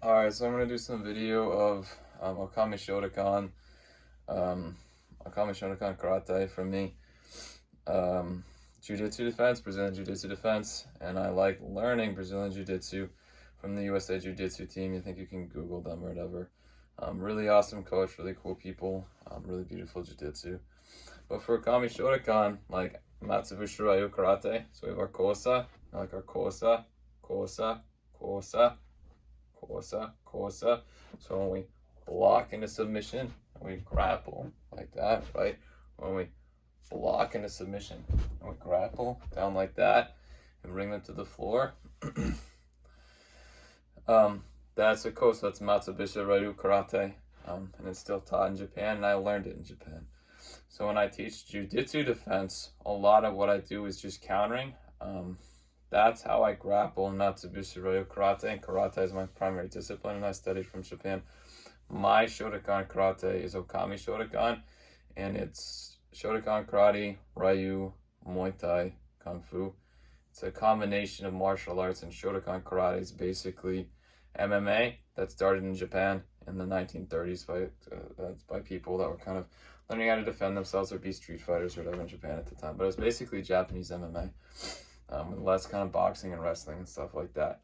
Alright, so I'm going to do some video of Okami Shotokan, Okami Shotokan Karate from me. Jiu-Jitsu defense, Brazilian Jiu-Jitsu defense, and I like learning Brazilian Jiu-Jitsu from the USA Jiu-Jitsu team. You think you can Google them or whatever. Really awesome coach, really cool people, really beautiful Jiu-Jitsu. But for Okami Shotokan, like Matsubushi Ryu Karate, so we have our Kosa, like our Kosa, Kosa, Kosa, Kosa, Kosa. So when we block into submission, we grapple like that, right? When we block into submission, and we grapple down like that and bring them to the floor. That's a Kosa, that's Matsubushi Ryu Karate, and it's still taught in Japan, and I learned it in Japan. So when I teach Jiu-Jitsu defense, a lot of what I do is just countering. That's how I grapple in Matsubushi Ryu Karate, and karate is my primary discipline, and I studied from Japan. My Shotokan karate is Okami Shotokan, and it's Shotokan karate, Ryu, Muay Thai, Kung Fu. It's a combination of martial arts, and Shotokan karate is basically MMA that started in Japan in the 1930s by people that were kind of learning how to defend themselves or be street fighters or whatever in Japan at the time. But it was basically Japanese MMA. With less kind of boxing and wrestling and stuff like that.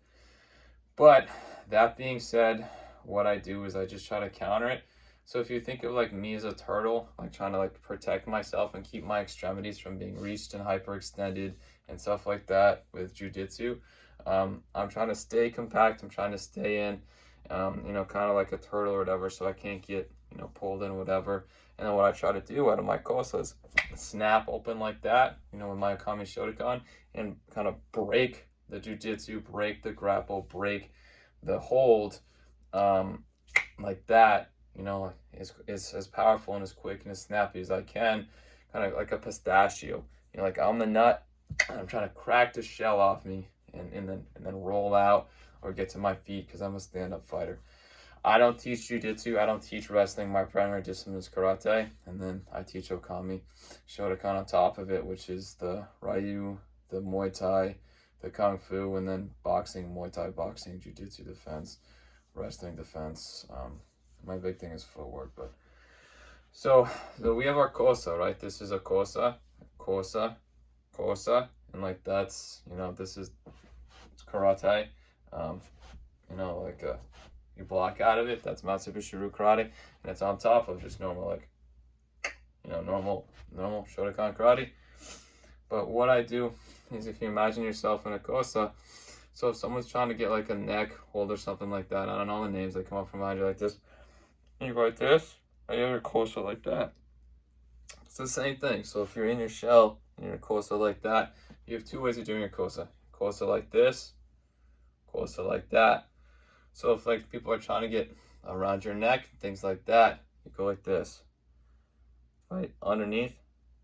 But that being said, what I do is I just try to counter it. So if you think of like me as a turtle, like trying to like protect myself and keep my extremities from being reached and hyperextended and stuff like that with jiu-jitsu, I'm trying to stay compact. I'm trying to stay in, kind of like a turtle or whatever, so I can't get, pulled in, whatever. And then what I try to do out of my kosa is snap open like that, with my Okami Shotokan, and kind of break the jiu-jitsu, break the grapple, break the hold, like that, is as powerful and as quick and as snappy as I can, kind of like a pistachio. Like I'm the nut, and I'm trying to crack the shell off me and then roll out or get to my feet because I'm a stand-up fighter. I don't teach jiu-jitsu, I don't teach wrestling. My primary discipline is karate, and then I teach Okami Shotokan on top of it, which is the Ryu, the Muay Thai, the Kung Fu, and then boxing, Muay Thai boxing, jiu-jitsu defense, wrestling defense. My big thing is footwork, but so we have our kosa, right? This is a kosa, kosa, kosa, and like that's, this is karate, you block out of it, that's Matsubushi Ryu Karate, and it's on top of just normal, normal Shotokan Karate. But what I do is, if you imagine yourself in a kosa, so if someone's trying to get like a neck hold or something like that, I don't know the names, they come up from behind you like this, and you go like this, and you have your kosa like that. It's the same thing. So if you're in your shell, in your kosa like that, you have two ways of doing your kosa. Kosa like this, kosa like that. So if like people are trying to get around your neck, things like that, you go like this, right, underneath.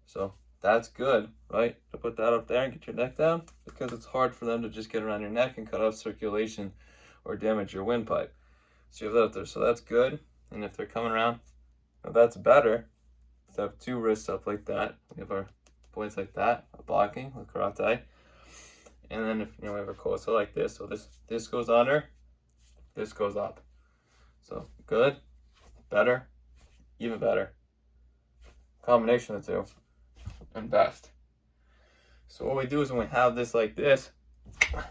So that's good, right, to put that up there and get your neck down, because it's hard for them to just get around your neck and cut off circulation or damage your windpipe. So you have that up there, so that's good. And if they're coming around, that's better. So have two wrists up like that. We have our points like that, blocking with karate. And then if we have our kosa like this, so this goes under, this goes up. So good, better, even better. Combination of the two, and best. So what we do is when we have this like this,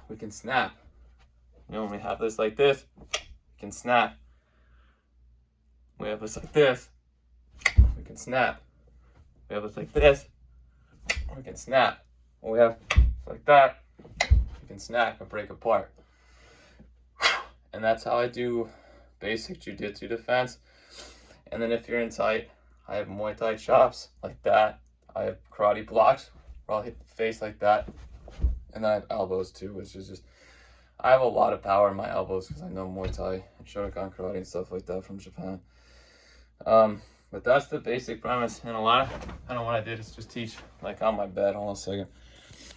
we can snap. When we have this like this, we can snap. We have this like this, we can snap. We have this like this, we can snap. When we have like that, we can snap and break apart. And that's how I do basic jiu-jitsu defense. And then if you're in tight, I have Muay Thai chops like that. I have karate blocks where I'll hit the face like that. And then I have elbows too, which is just, I have a lot of power in my elbows because I know Muay Thai and Shotokan karate and stuff like that from Japan. But that's the basic premise. And what I did is just teach like on my bed. Hold on a second.